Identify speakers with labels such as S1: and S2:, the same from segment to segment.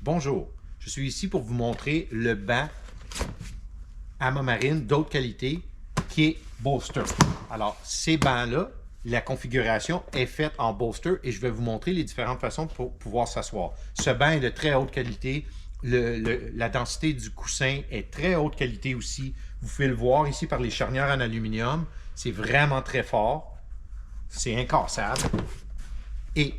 S1: Bonjour, je suis ici pour vous montrer le banc Amamarine d'autre qualité qui est bolster. Alors, ces bancs-là, la configuration est faite en bolster et je vais vous montrer les différentes façons pour pouvoir s'asseoir. Ce banc est de très haute qualité. La densité du coussin est très haute qualité aussi. Vous pouvez le voir ici par les charnières en aluminium. C'est vraiment très fort. C'est incassable. Et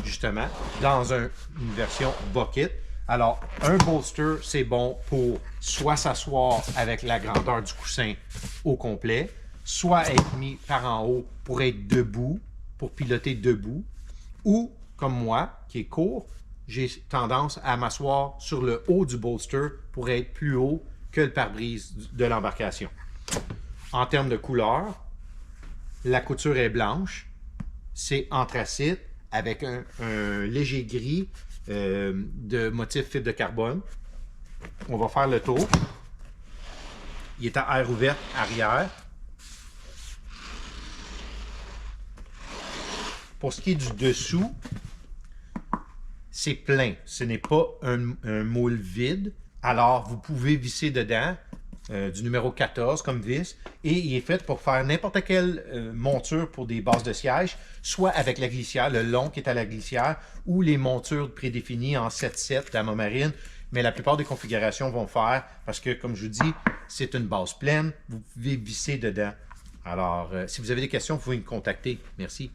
S1: justement, dans une version bucket, alors un bolster, c'est bon pour soit s'asseoir avec la grandeur du coussin au complet, soit être mis par en haut pour être debout, pour piloter debout, ou comme moi, qui est court, j'ai tendance à m'asseoir sur le haut du bolster pour être plus haut que le pare-brise de l'embarcation. En termes de couleur, la couture est blanche, c'est anthracite avec un léger gris de motif fibre de carbone. On va faire le tour. Il est à air ouverte arrière. Pour ce qui est du dessous, c'est plein. Ce n'est pas un moule vide. Alors, vous pouvez visser dedans du numéro 14 comme vis. Et il est fait pour faire n'importe quelle monture pour des bases de siège, soit avec la glissière, le long qui est à la glissière, ou les montures prédéfinies en 7-7 d'Amamarine. Mais la plupart des configurations vont faire, parce que, comme je vous dis, c'est une base pleine. Vous pouvez visser dedans. Alors, si vous avez des questions, vous pouvez me contacter. Merci.